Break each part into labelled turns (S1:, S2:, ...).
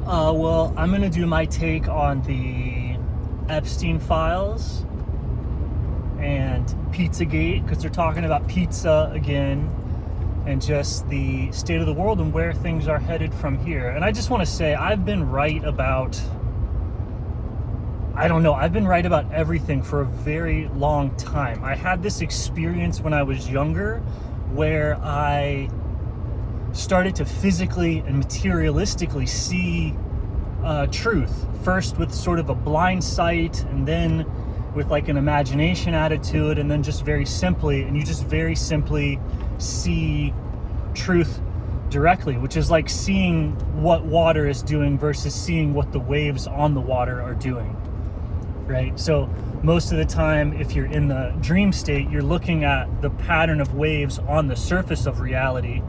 S1: Well, I'm going to do my take on the EPSTEIN files and Pizzagate, because they're talking about pizza again, and just the state of the world and where things are headed from here. And I just want to say, I've been right about everything for a very long time. I had this experience when I was younger where I started to physically and materialistically see truth, first with sort of a blind sight, and then with like an imagination added to it, and then just very simply see truth directly, which is like seeing what water is doing versus seeing what the waves on the water are doing, right? So most of the time, if you're in the dream state, you're looking at the pattern of waves on the surface of reality,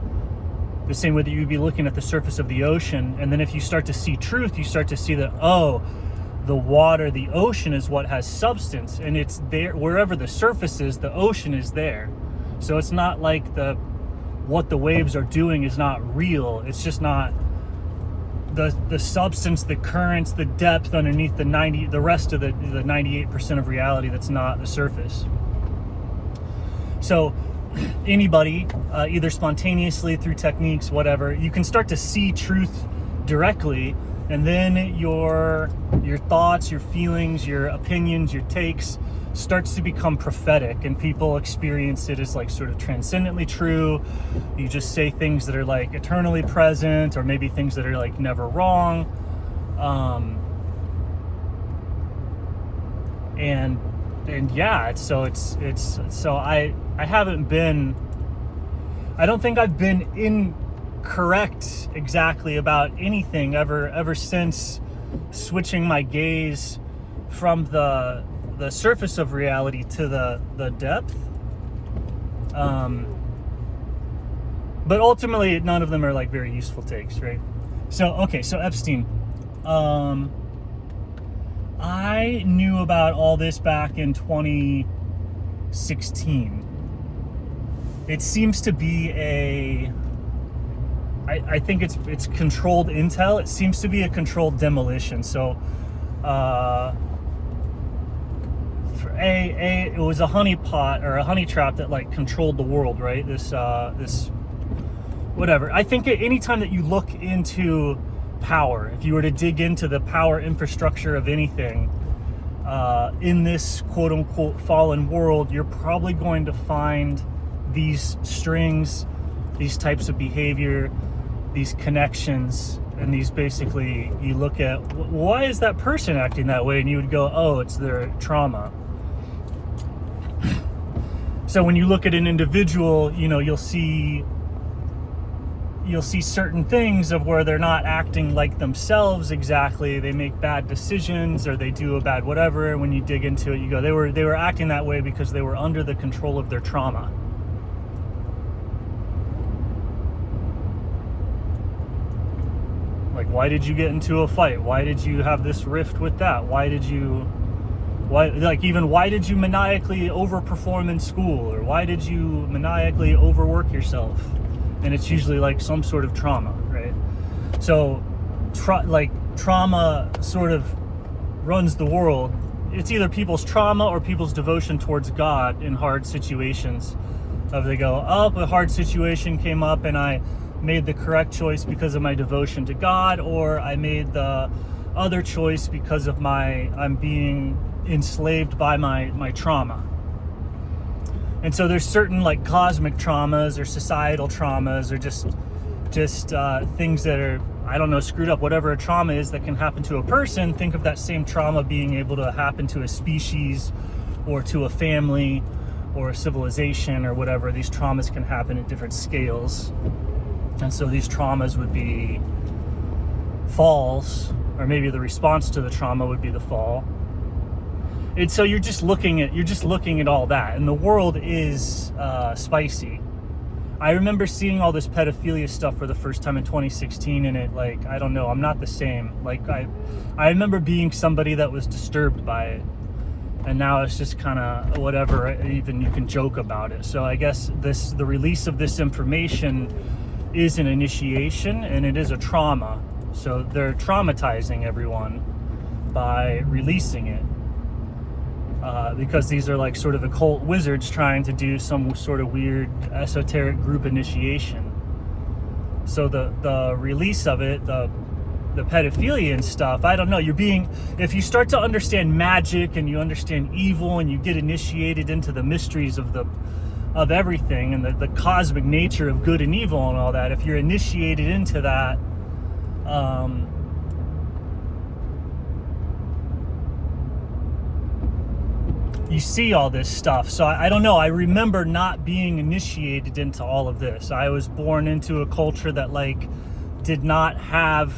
S1: the same way that you'd be looking at the surface of the ocean. And then if you start to see truth, you start to see that, oh, the water, the ocean is what has substance, and it's there. Wherever the surface is, the ocean is there. So it's not like what the waves are doing is not real. It's just not the substance, the currents, the depth underneath the rest of the 98% of reality that's not the surface. So anybody, either spontaneously, through techniques, whatever, you can start to see truth directly, and then your thoughts, your feelings, your opinions, your takes starts to become prophetic, and people experience it as like sort of transcendently true. You just say things that are like eternally present, or maybe things that are like never wrong. And yeah, I don't think I've been incorrect exactly about anything ever since switching my gaze from the surface of reality to the depth. But ultimately, none of them are like very useful takes, right? So EPSTEIN. I knew about all this back in 2016. It seems to be I think it's controlled intel. It seems to be a controlled demolition. So, it was a honeypot or a honey trap that like controlled the world, right? This whatever. I think anytime that you look into power, if you were to dig into the power infrastructure of anything in this quote unquote fallen world, you're probably going to find these strings, these types of behavior, these connections, and these basically, you look at, why is that person acting that way? And you would go, oh, it's their trauma. So when you look at an individual, you'll see certain things of where they're not acting like themselves exactly. They make bad decisions, or they do a bad whatever. And when you dig into it, you go, they were acting that way because they were under the control of their trauma. Like, why did you get into a fight? Why did you have this rift with that? Why did you maniacally overperform in school? Or why did you maniacally overwork yourself? And it's usually like some sort of trauma, right? So trauma sort of runs the world. It's either people's trauma or people's devotion towards God in hard situations. They go, oh, a hard situation came up and I made the correct choice because of my devotion to God, or I made the other choice because of I'm being enslaved by my trauma. And so there's certain like cosmic traumas or societal traumas, or just things that are, I don't know, screwed up, whatever a trauma is that can happen to a person. Think of that same trauma being able to happen to a species or to a family or a civilization or whatever. These traumas can happen at different scales. And so these traumas would be falls, or maybe the response to the trauma would be the fall. And so you're just looking at all that, and the world is spicy. I remember seeing all this pedophilia stuff for the first time in 2016, and it, like, I don't know, I'm not the same. Like, I remember being somebody that was disturbed by it, and now it's just kind of whatever, even you can joke about it. So I guess the release of this information is an initiation, and it is a trauma. So they're traumatizing everyone by releasing it. Because these are like sort of occult wizards trying to do some sort of weird esoteric group initiation. So the release of it, the pedophilia and stuff, I don't know, if you start to understand magic and you understand evil and you get initiated into the mysteries of everything and the cosmic nature of good and evil and all that, if you're initiated into that, you see all this stuff. So I don't know, I remember not being initiated into all of this. I was born into a culture that like did not have,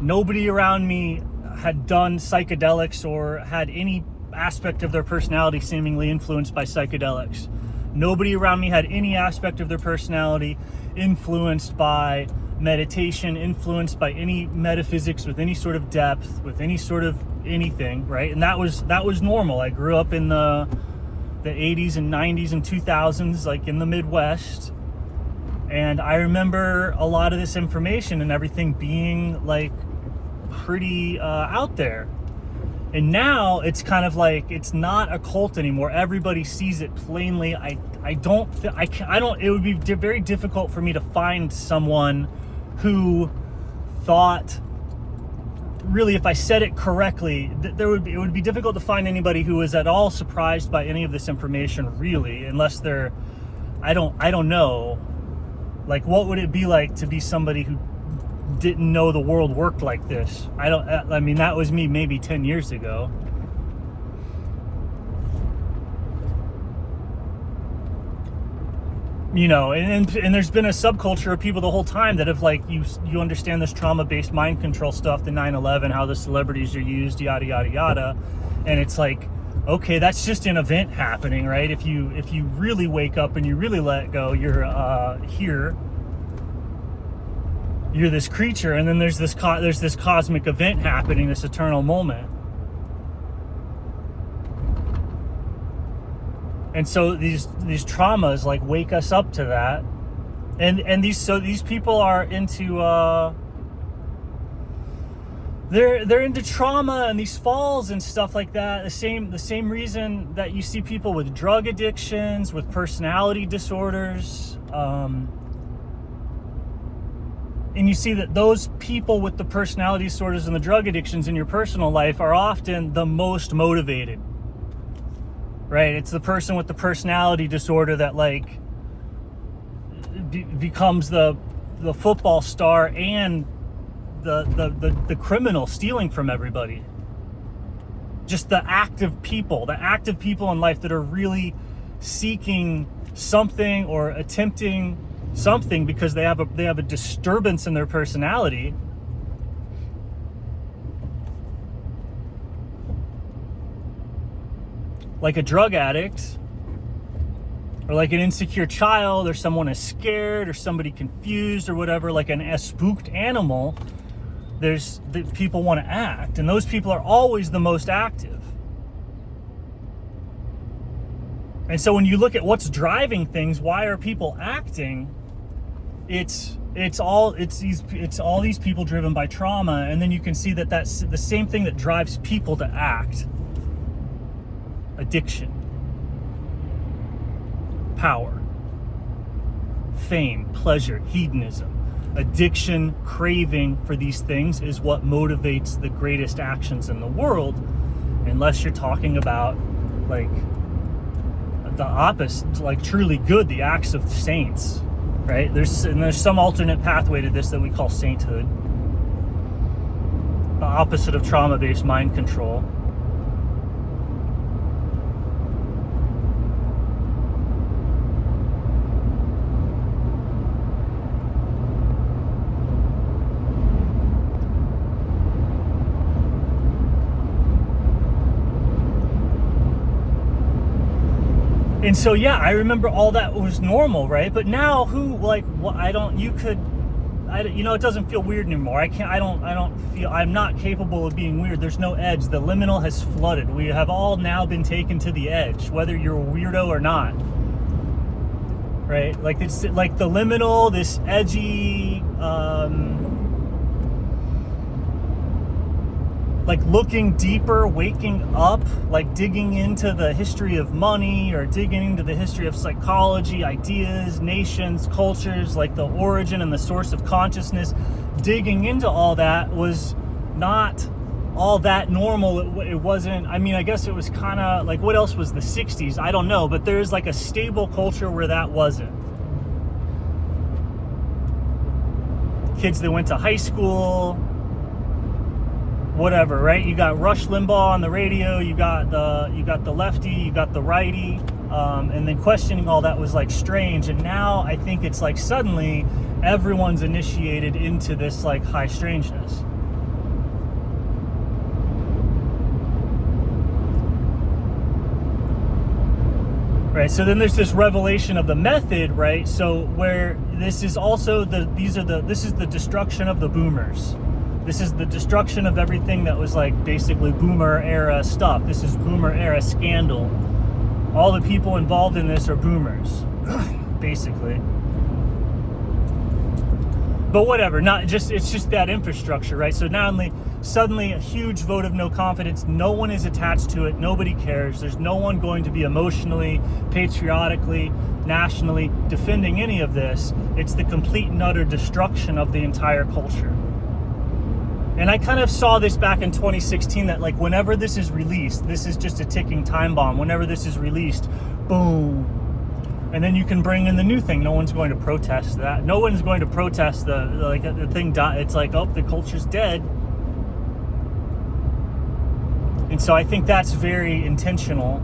S1: nobody around me had done psychedelics or had any aspect of their personality seemingly influenced by psychedelics. Nobody around me had any aspect of their personality influenced by meditation, influenced by any metaphysics with any sort of depth, with any sort of anything, right? And that was normal. I grew up in the 80s and 90s and 2000s, like in the Midwest, and I remember a lot of this information and everything being like pretty out there. And now it's kind of like it's not a cult anymore. Everybody sees it plainly. It would be very difficult for me to find someone who thought, really, if I said it correctly, it would be difficult to find anybody who was at all surprised by any of this information, really, unless they're, I don't know, like what would it be like to be somebody who didn't know the world worked like this? I mean, that was me maybe 10 years ago. You know, and there's been a subculture of people the whole time that have like, you understand this trauma-based mind control stuff, the 9/11, how the celebrities are used, yada, yada, yada. And it's like, okay, that's just an event happening, right? If you really wake up and you really let go, you're here. You're this creature, and then there's this cosmic event happening, this eternal moment. And so these traumas like wake us up to that, and these people are into they're into trauma and these falls and stuff like that. The same reason that you see people with drug addictions, with personality disorders, and you see that those people with the personality disorders and the drug addictions in your personal life are often the most motivated. Right, it's the person with the personality disorder that like becomes the football star and the criminal stealing from everybody. Just the active people in life that are really seeking something or attempting something because they have a disturbance in their personality. Like a drug addict, or like an insecure child, or someone is scared, or somebody confused, or whatever, like a spooked animal, people want to act, and those people are always the most active. And so when you look at what's driving things, why are people acting? It's all these people driven by trauma, and then you can see that that's the same thing that drives people to act. Addiction, power, fame, pleasure, hedonism. Addiction, craving for these things is what motivates the greatest actions in the world, unless you're talking about like the opposite, like truly good, the acts of saints, right? There's some alternate pathway to this that we call sainthood, the opposite of trauma-based mind control. And so, yeah, I remember all that was normal, right? But now it doesn't feel weird anymore. I'm not capable of being weird. There's no edge. The liminal has flooded. We have all now been taken to the edge, whether you're a weirdo or not. Right? Like it's like the liminal, this edgy, like looking deeper, waking up, like digging into the history of money or digging into the history of psychology, ideas, nations, cultures, like the origin and the source of consciousness, digging into all that was not all that normal. It wasn't, I mean, I guess it was kind of like, what else was the 60s? I don't know, but there's like a stable culture where that wasn't. Kids that went to high school, whatever, right? You got Rush Limbaugh on the radio, you got the lefty, you got the righty, and then questioning all that was like strange. And now I think it's like suddenly everyone's initiated into this like high strangeness. Right, so then there's this revelation of the method, right? So where this is also this is the destruction of the boomers. This is the destruction of everything that was like basically boomer era stuff. This is boomer era scandal. All the people involved in this are boomers, basically. But whatever, it's just that infrastructure, right? So not only suddenly a huge vote of no confidence, no one is attached to it, nobody cares. There's no one going to be emotionally, patriotically, nationally defending any of this. It's the complete and utter destruction of the entire culture. And I kind of saw this back in 2016, that like whenever this is released, this is just a ticking time bomb. Whenever this is released, boom. And then you can bring in the new thing. No one's going to protest that. No one's going to protest the thing. It's like, oh, the culture's dead. And so I think that's very intentional.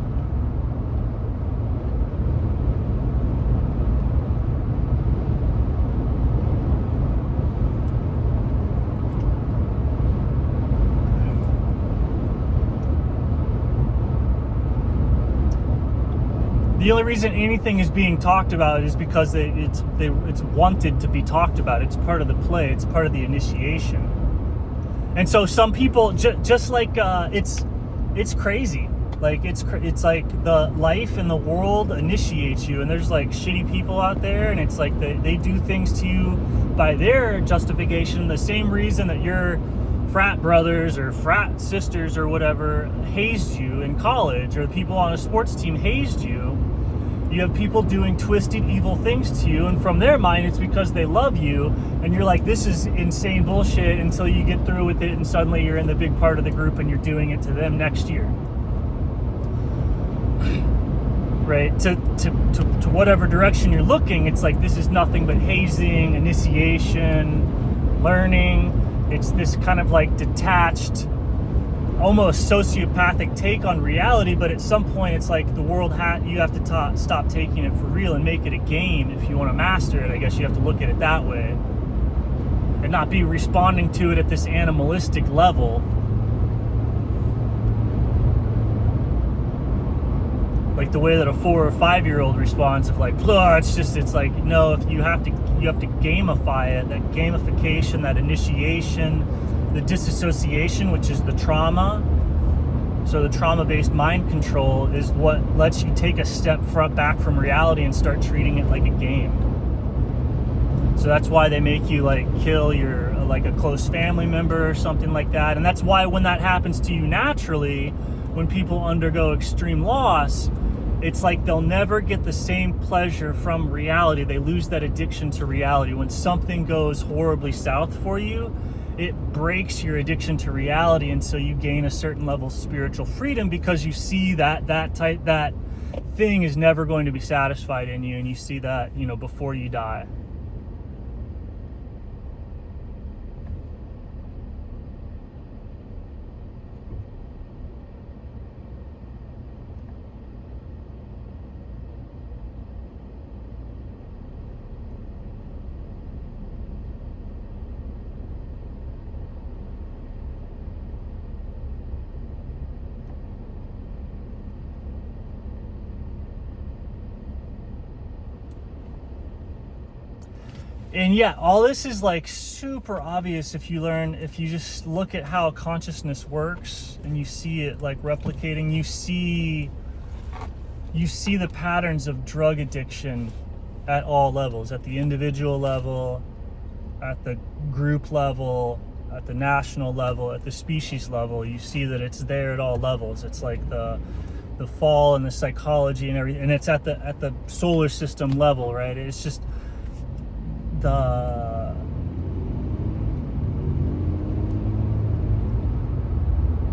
S1: The only reason anything is being talked about is because it's wanted to be talked about. It's part of the play. It's part of the initiation. And so some people just like it's crazy. Like it's like the life in the world initiates you, and there's like shitty people out there, and it's like they do things to you by their justification, the same reason that your frat brothers or frat sisters or whatever hazed you in college, or people on a sports team hazed you. You have people doing twisted, evil things to you, and from their mind, it's because they love you, and you're like, this is insane bullshit, until you get through with it, and suddenly you're in the big part of the group, and you're doing it to them next year. Right? To whatever direction you're looking, it's like, this is nothing but hazing, initiation, learning. It's this kind of like detached, almost sociopathic take on reality, but at some point it's like the world you have to stop taking it for real and make it a game. If you want to master it, I guess you have to look at it that way and not be responding to it at this animalistic level, like the way that a 4 or 5 year old responds of like, it's like, no, if you have to gamify it, that gamification, that initiation, the disassociation, which is the trauma. So the trauma-based mind control is what lets you take a step back from reality and start treating it like a game. So that's why they make you like kill your like a close family member or something like that. And that's why when that happens to you naturally, when people undergo extreme loss, it's like they'll never get the same pleasure from reality. They lose that addiction to reality. When something goes horribly south for you, it breaks your addiction to reality, and so you gain a certain level of spiritual freedom, because you see that thing is never going to be satisfied in you, and you see that, before you die. And yeah, all this is like super obvious if you just look at how consciousness works and you see it like replicating. You see the patterns of drug addiction at all levels, at the individual level, at the group level, at the national level, at the species level. You see that it's there at all levels. It's like the fall and the psychology and everything, and it's at the solar system level, right? It's just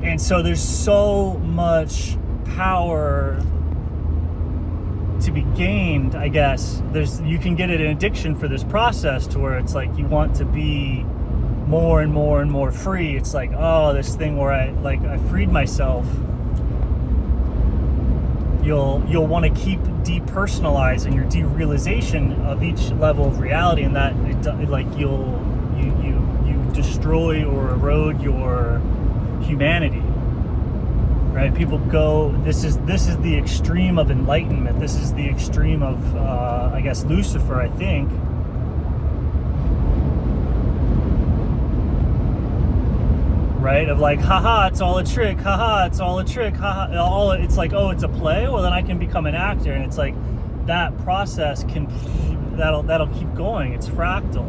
S1: and so there's so much power to be gained, I guess. You can get an addiction for this process to where it's like you want to be more and more and more free. It's like, oh, this thing where I freed myself. You'll want to keep depersonalizing your derealization of each level of reality, and that you destroy or erode your humanity. Right? People go, this is the extreme of enlightenment. This is the extreme of, I guess, Lucifer, I think. Right? Of like, haha, it's all a trick. Haha, it's all a trick. Haha, it's like, oh, it's a play? Well, then I can become an actor. And it's like, that process that'll keep going. It's fractal.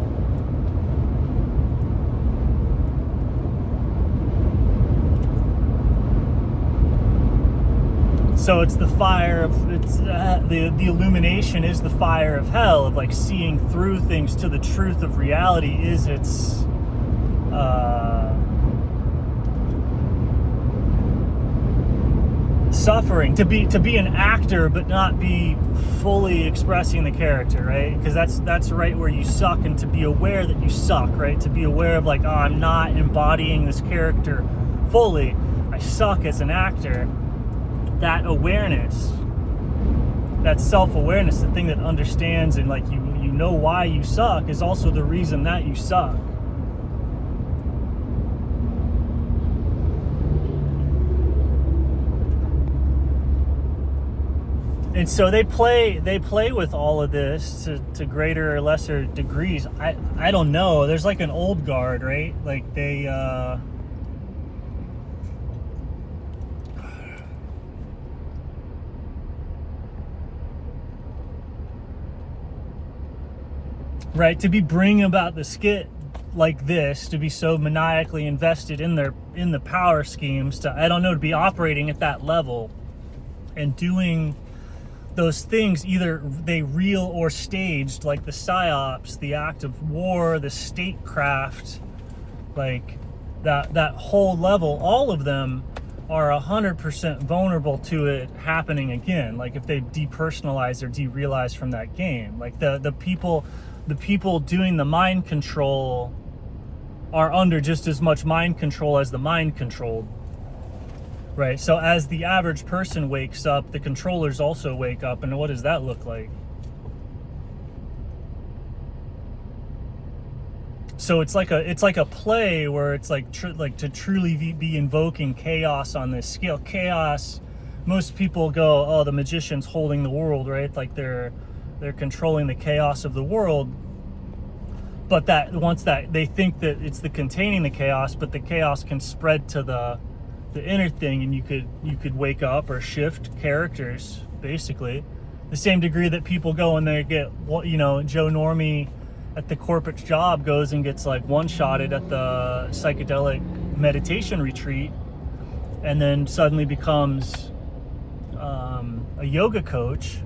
S1: So it's the fire of the illumination is the fire of hell, of like seeing through things to the truth of reality is its suffering. To be an actor but not be fully expressing the character, right? Because that's right where you suck, and to be aware that you suck, right? To be aware of like, oh, I'm not embodying this character fully. I suck as an actor. That awareness, that self-awareness, the thing that understands and like you know why you suck is also the reason that you suck. And so they play with all of this to greater or lesser degrees. I don't know. There's like an old guard, right? Like they right, to be bringing about the skit like this, to be so maniacally invested in the power schemes, to be operating at that level and doing those things, either they real or staged, like the psyops, the act of war, the statecraft, like that whole level, all of them are 100% vulnerable to it happening again. Like if they depersonalize or derealize from that game, like the people doing the mind control are under just as much mind control as the mind controlled, right? So as the average person wakes up, the controllers also wake up, and what does that look like? So it's like a play where it's like to truly be invoking chaos on this scale. Chaos, most people go, oh, the magician's holding the world, right? Like they're controlling the chaos of the world. But that once that they think that it's the containing the chaos, but the chaos can spread to the inner thing, and you could wake up or shift characters, basically. The same degree that people go and they get, Joe Normie at the corporate job goes and gets like one-shotted at the psychedelic meditation retreat, and then suddenly becomes a yoga coach.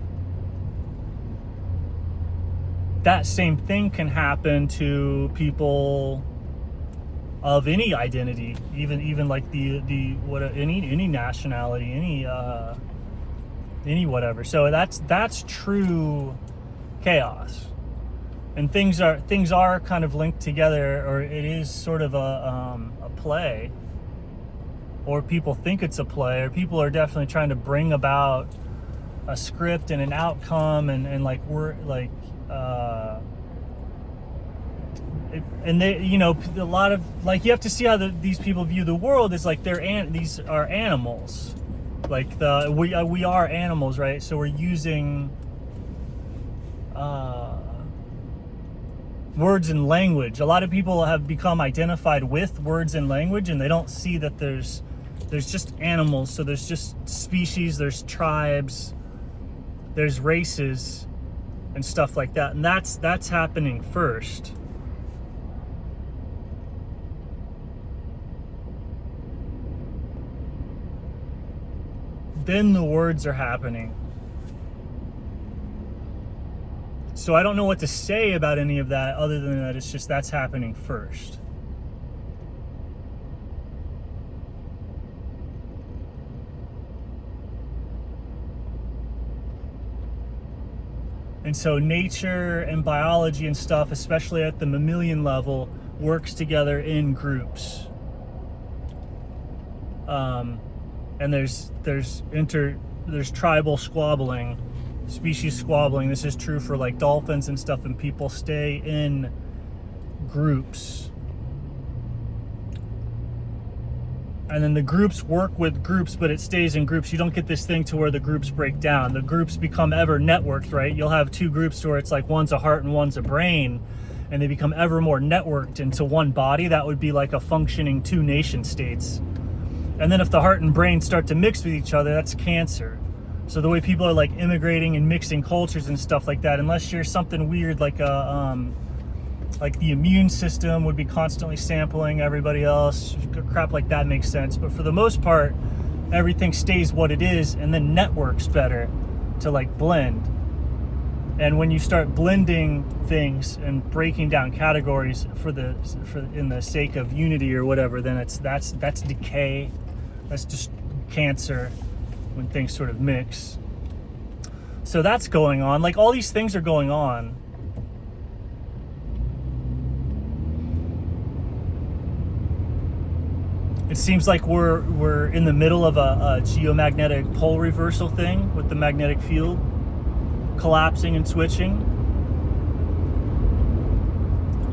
S1: That same thing can happen to people of any identity, even like any nationality, any whatever. So that's true chaos, and things are kind of linked together, or it is sort of a play, or people think it's a play, or people are definitely trying to bring about a script and an outcome, and like we're like. And they, a lot of like, you have to see how these people view the world is like these are animals, like we are animals, right? So we're using words and language. A lot of people have become identified with words and language, and they don't see that there's just animals. So there's just species, there's tribes, there's races and stuff like that, and that's happening first. then the words are happening. So I don't know what to say about any of that other than that it's just that's happening first. And so nature and biology and stuff, especially at the mammalian level, works together in groups. And there's tribal squabbling, species squabbling. This is true for like dolphins and stuff, and people stay in groups. And then the groups work with groups, but it stays in groups. You don't get this thing to where the groups break down. The groups become ever networked, right? You'll have two groups to where it's like one's a heart and one's a brain, and they become ever more networked into one body. That would be like a functioning two nation states. And then if the heart and brain start to mix with each other, that's cancer. So the way people are like immigrating and mixing cultures and stuff like that, unless you're something weird like the immune system would be constantly sampling everybody else, crap like that makes sense. But for the most part, everything stays what it is and then networks better to like blend. And when you start blending things and breaking down categories for in the sake of unity or whatever, then that's decay. That's just cancer when things sort of mix. So that's going on. Like all these things are going on. It seems like we're in the middle of a geomagnetic pole reversal thing with the magnetic field collapsing and switching.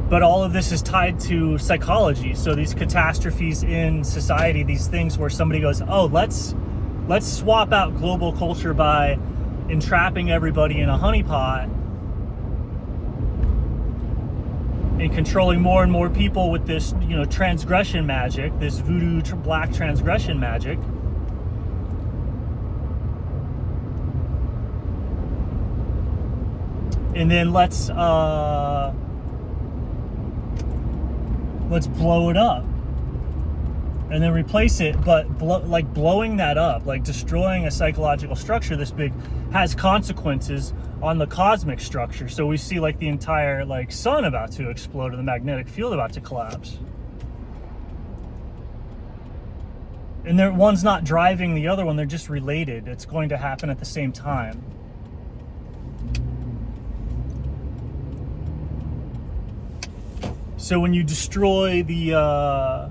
S1: But all of this is tied to psychology. So these catastrophes in society, these things where somebody goes, oh, let's swap out global culture by entrapping everybody in a honeypot and controlling more and more people with this, transgression magic, this voodoo black transgression magic. And then let's blow it up and then replace it. But blowing that up, like destroying a psychological structure this big, has consequences on the cosmic structure. So we see like the entire like sun about to explode or the magnetic field about to collapse. And one's not driving the other one, they're just related. It's going to happen at the same time. So when you destroy the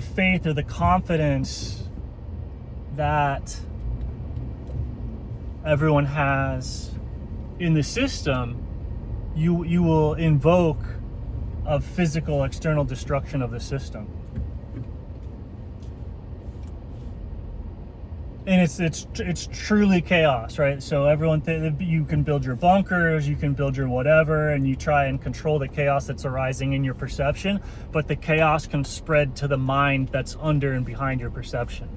S1: faith or the confidence that everyone has in the system, you will invoke a physical external destruction of the system. And it's truly chaos, right? So everyone, you can build your bunkers, you can build your whatever, and you try and control the chaos that's arising in your perception, but the chaos can spread to the mind that's under and behind your perception.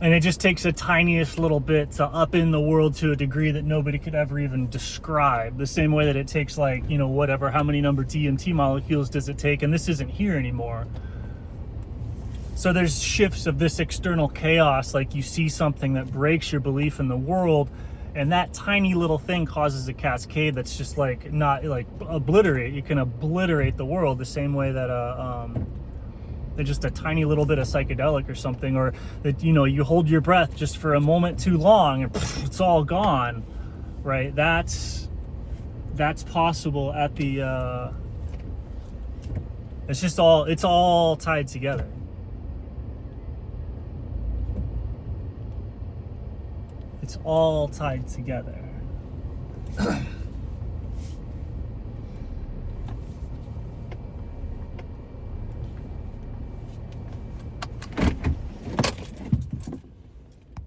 S1: And it just takes a tiniest little bit to up in the world to a degree that nobody could ever even describe. The same way that it takes like, whatever, how many number DMT molecules does it take? And this isn't here anymore. So there's shifts of this external chaos. Like you see something that breaks your belief in the world, and that tiny little thing causes a cascade that's just like, not like obliterate. You can obliterate the world the same way that just a tiny little bit of psychedelic or something, or that you hold your breath just for a moment too long and it's all gone, right? That's possible at the it's all tied together. It's all tied together.